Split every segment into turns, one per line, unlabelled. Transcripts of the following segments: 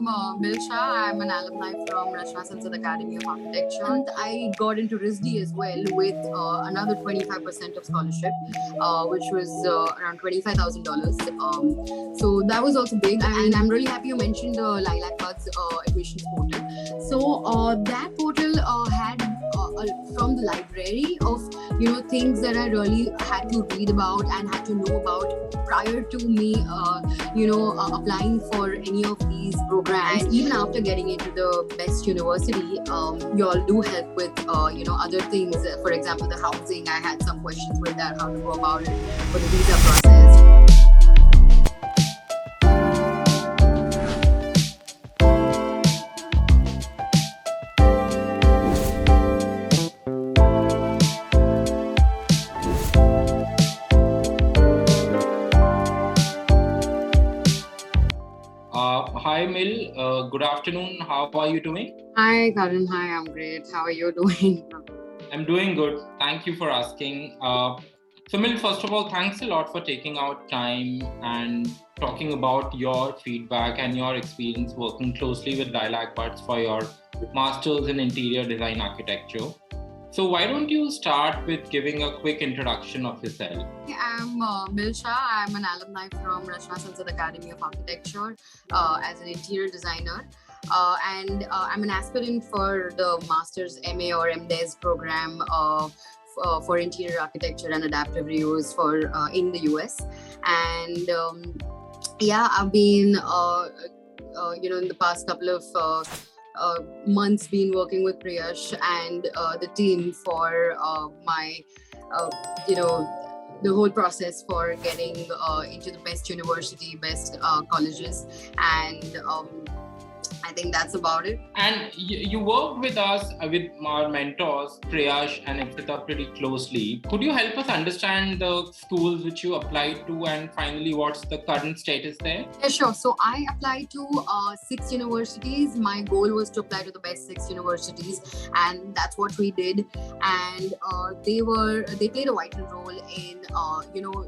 Milsha. I'm an alumni from Rashna Academy of Architecture. And I got into RISD as well with another 25% of scholarship, which was around $25,000. So that was also big. And I'm really happy you mentioned the LilacBuds admissions portal. So that portal had from the library of things that I really had to read about and had to know about prior to me applying for any of these programs. And even after getting into the best university, you all do help with other things. For example, the housing, I had some questions with that, how to go about it for the visa process.
Hi Mil, good afternoon. How are you doing?
Hi Karan, hi, I'm great. How are you doing?
I'm doing good. Thank you for asking. So Mil, first of all, thanks a lot for taking out time and talking about your feedback and your experience working closely with LilacBuds for your Masters in Interior Design Architecture. So why don't you start with giving a quick introduction of yourself?
I'm Milsha. I'm an alumni from Rashna Academy of Architecture as an interior designer. And I'm an aspirant for the Master's MA or MDes program for interior architecture and adaptive reuse for in the US. And I've been, in the past couple of months been working with Priyash and the team for my, the whole process for getting into the best university, best colleges, and I think that's about it.
And you worked with us, with our mentors, Priyash and Ekta, pretty closely. Could you help us understand the schools which you applied to and finally what's the current status there?
Yeah, sure. So I applied to 6 universities. My goal was to apply to the best 6 universities, and that's what we did. And they played a vital role in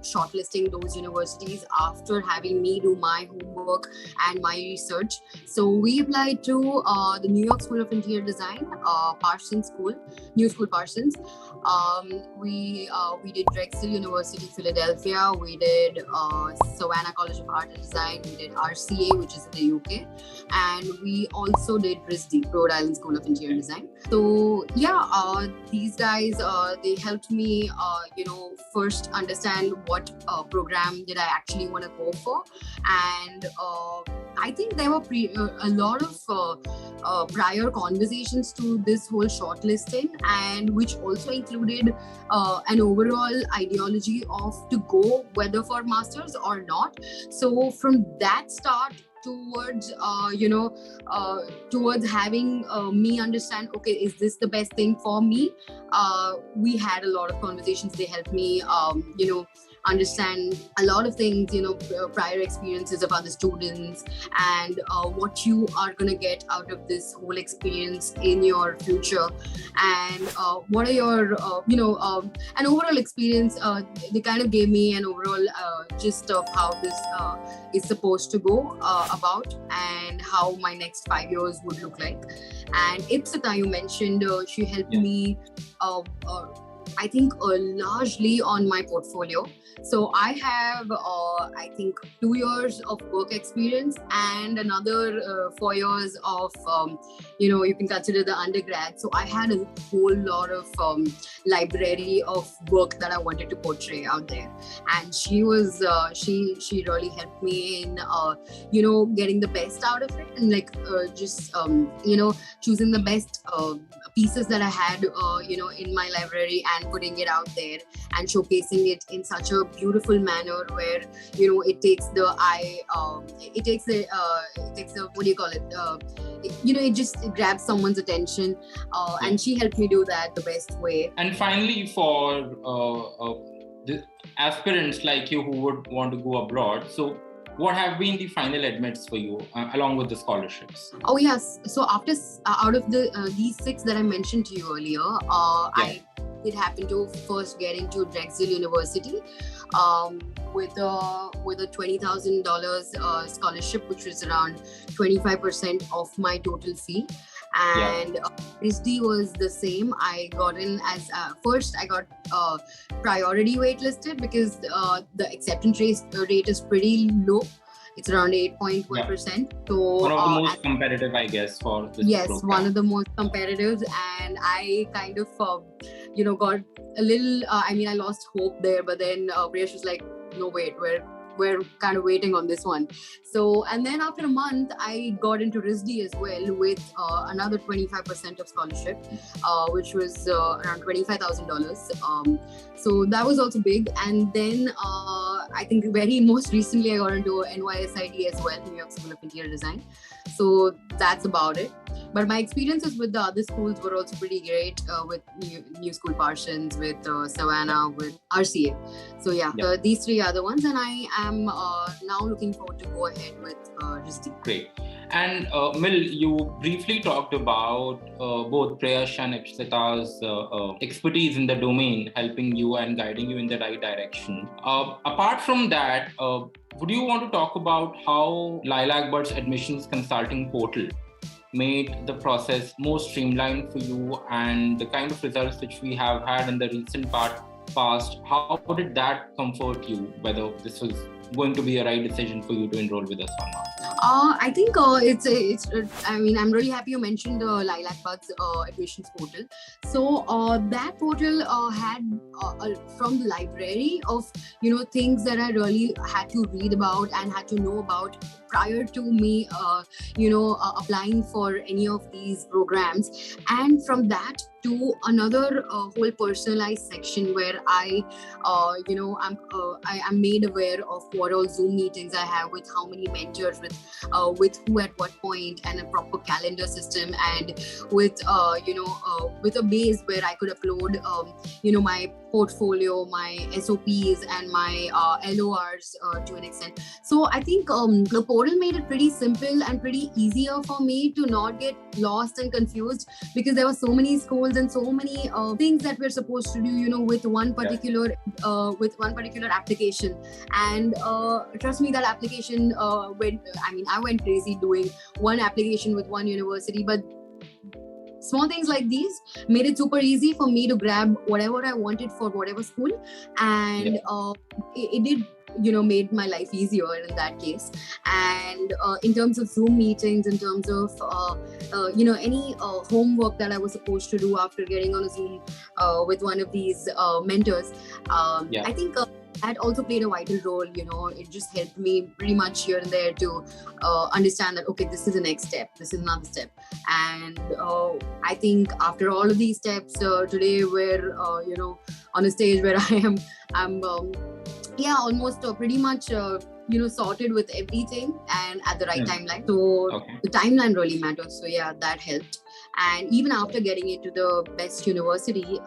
shortlisting those universities after having me do my homework and my research. So we applied to the New York School of Interior Design, Parsons School, New School Parsons. We did Drexel University, Philadelphia. We did Savannah College of Art and Design. We did RCA, which is in the UK, and we also did RISD, Rhode Island School of Interior Design. So these guys they helped me, first understand what program did I actually want to go for, and I think there were a lot of prior conversations to this whole shortlisting, and which also included an overall ideology of to go whether for masters or not. So from that start towards towards having me understand, okay, is this the best thing for me? We had a lot of conversations. They helped me understand a lot of things, prior experiences of other students, and what you are going to get out of this whole experience in your future, and what are your an overall experience. They kind of gave me an overall gist of how this is supposed to go about, and how my next 5 years would look like. And Ipsita, you mentioned, she helped me I think largely on my portfolio. So I have, I think, 2 years of work experience and another 4 years of, you can consider the undergrad. So I had a whole lot of library of work that I wanted to portray out there. And she was, she really helped me in, getting the best out of it, and choosing the best pieces that I had, in my library, and putting it out there and showcasing it in such a beautiful manner where, it takes the eye, it takes the, what do you call it? It just grabs someone's attention, and she helped me do that the best way.
And finally, for the aspirants like you who would want to go abroad, so what have been the final admits for you along with the scholarships?
Oh yes. So after out of these 6 that I mentioned to you earlier, I did happen to first get into Drexel University. with a $20,000 scholarship, which was around 25% of my total fee. And RISD was the same. I got in as first I got priority waitlisted because the acceptance rate is pretty low. It's around 8.1%. So
one of the most competitive, I guess, for this program.
One of the most competitive, and I kind of got a little. I lost hope there, but then Priyash was like, "No, wait, we're kind of waiting on this one." So, and then after a month, I got into RISD as well with another 25% of scholarship, which was around $25,000. So that was also big. And then I think most recently I got into NYSID as well, New York School of Interior Design. So that's about it. But my experiences with the other schools were also pretty great, with New School Parsons, with Savannah, with RCA. So these three are the ones, and I am now looking forward to go ahead with RISD.
Great. And Mil, you briefly talked about both Priyash and Ipsita's expertise in the domain, helping you and guiding you in the right direction. Apart from that, would you want to talk about how LilacBuds admissions consulting portal made the process more streamlined for you, and the kind of results which we have had in the recent past, how did that comfort you, whether this was going to be a right decision for you to enroll with us or not?
I think I'm really happy you mentioned the LilacBuds admissions portal. So that portal had from the library of things that I really had to read about and had to know about prior to me applying for any of these programs, and from that to another whole personalized section where I'm made aware of what all Zoom meetings I have with how many mentors, with who at what point, and a proper calendar system, and with with a base where I could upload my portfolio, my SOPs, and my LORs to an extent. So I think the portal made it pretty simple and pretty easier for me to not get lost and confused, because there were so many schools and so many things that we're supposed to do, with one particular application. And trust me, that application I went crazy doing one application with one university, but small things like these made it super easy for me to grab whatever I wanted for whatever school, and it did made my life easier in that case. And in terms of Zoom meetings, in terms of any homework that I was supposed to do after getting on a Zoom with one of these mentors, I think that also played a vital role. It just helped me pretty much here and there to understand that, okay, this is the next step, this is another step. And I think after all of these steps, today we're on a stage where I'm almost pretty much sorted with everything and at the right timeline. So the timeline really matters. So that helped. And even after getting into the best university,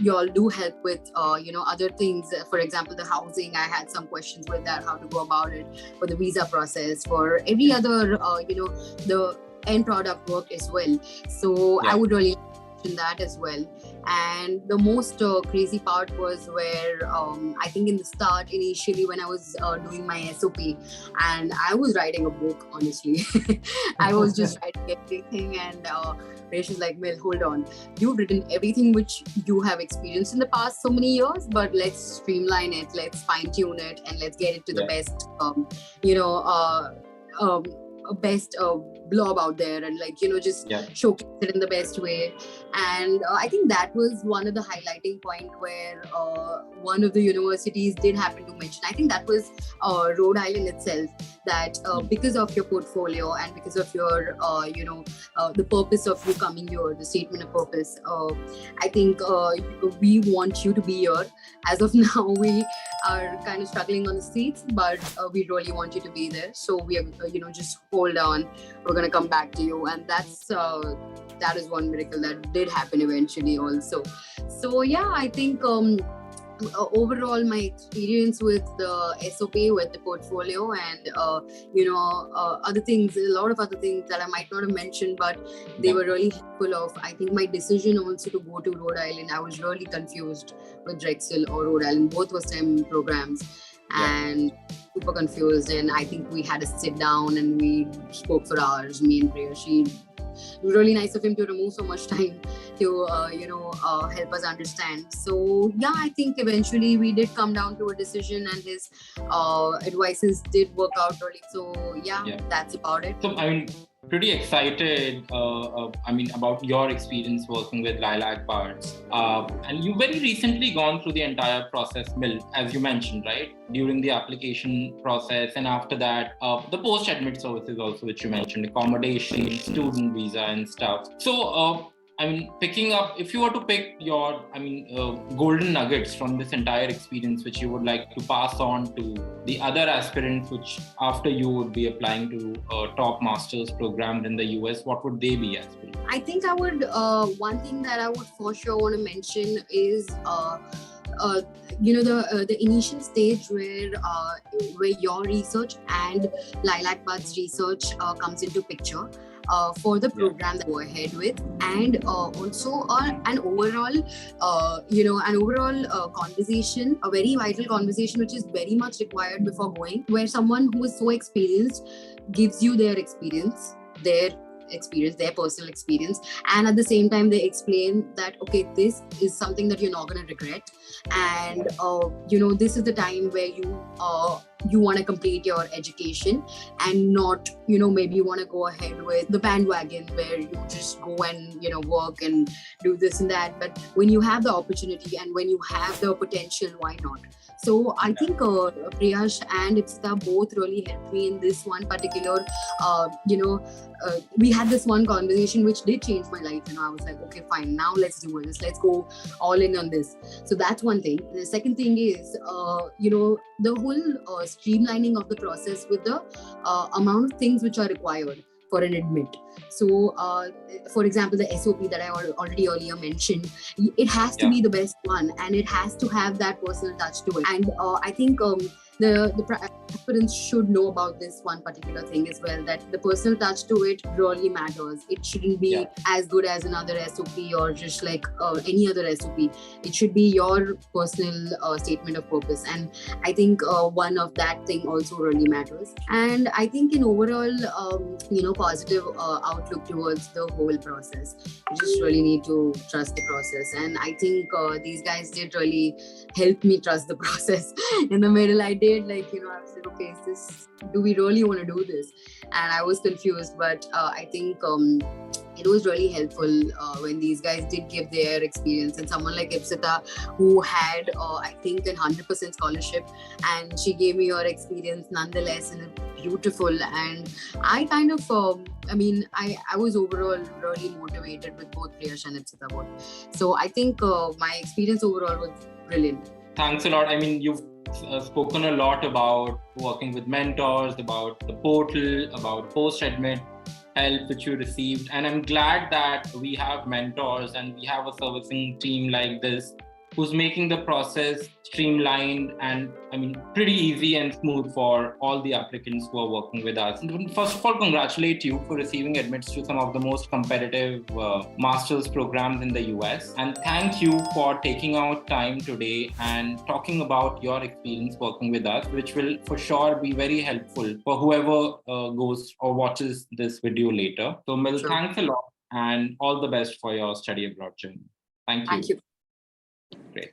you all do help with other things. For example, the housing, I had some questions with that, how to go about it, for the visa process, for every other the end product work as well. So I would really mention that as well. And the most crazy part was where I think in the start, initially when I was doing my SOP, and I was writing a book, honestly. I was just writing everything, and Resh is like, "Well, hold on. You've written everything which you have experienced in the past so many years, but let's streamline it, let's fine tune it, and let's get it to the best, best blob out there, and just showcase it in the best way." And I think that was one of the highlighting point where one of the universities did happen to mention. I think that was Rhode Island itself, that because of your portfolio and because of your the purpose of you coming here, the statement of purpose, I think we want you to be here. As of now, we are kind of struggling on the seats, but we really want you to be there. So we are just hold on, we're gonna come back to you. And that is one miracle that did happen eventually also. So I think overall my experience with the SOP, with the portfolio, and other things, a lot of other things that I might not have mentioned, but they were really helpful of, I think, my decision also to go to Rhode Island. I was really confused with Drexel or Rhode Island. Both were STEM programs. and super confused. And I think we had to sit down and we spoke for hours, me and Priya. It was really nice of him to remove so much time to help us understand. So yeah, I think eventually we did come down to a decision, and his advices did work out really. So yeah, that's about it.
So I mean, pretty excited about your experience working with LilacBuds, and you very recently gone through the entire process, Mil, as you mentioned, right, during the application process, and after that the post-admit services also, which you mentioned, accommodation, student visa and stuff. So picking up, if you were to pick your golden nuggets from this entire experience which you would like to pass on to the other aspirants which after you would be applying to top master's programs in the US, what would they be as well?
I think I would, one thing that I would for sure want to mention is the initial stage where your research and LilacBuds research comes into picture for the program that go ahead with, and also an overall conversation, a very vital conversation which is very much required before going, where someone who is so experienced gives you their experience, their personal experience, and at the same time they explain that okay, this is something that you're not going to regret, and this is the time where you want to complete your education and not maybe you want to go ahead with the bandwagon where you just go and work and do this and that. But when you have the opportunity and when you have the potential, why not? So I think Priyash and Ipsita both really helped me in this one particular, we had this one conversation which did change my life. I was like, okay, fine, now let's do this. Let's go all in on this. So that's one thing. The second thing is, the whole streamlining of the process with the amount of things which are required for an admit. So, for example, the SOP that I already earlier mentioned, it has to be the best one, and it has to have that personal touch to it. And I think the aspirants should know about this one particular thing as well, that the personal touch to it really matters. It shouldn't be as good as another SOP or just like any other SOP. It should be your personal statement of purpose. And I think one of that thing also really matters. And I think in overall, positive outlook towards the whole process. You just really need to trust the process. And I think these guys did really help me trust the process. In the middle, I did I was like, okay, do we really want to do this? And I was confused, but I think it was really helpful when these guys did give their experience. And someone like Ipsita, who had, I think, a 100% scholarship, and she gave me her experience nonetheless, and beautiful. And I kind of, I was overall really motivated with both Priyash and Ipsita both. So I think my experience overall was brilliant.
Thanks a lot. You've spoken a lot about working with mentors, about the portal, about post-admit help which you received. And I'm glad that we have mentors and we have a servicing team like this who's making the process streamlined and pretty easy and smooth for all the applicants who are working with us. And first of all, congratulate you for receiving admits to some of the most competitive master's programs in the US. And thank you for taking out time today and talking about your experience working with us, which will for sure be very helpful for whoever goes or watches this video later. So Mil, thanks a lot and all the best for your study abroad journey. Thank you.
Thank you.
Great.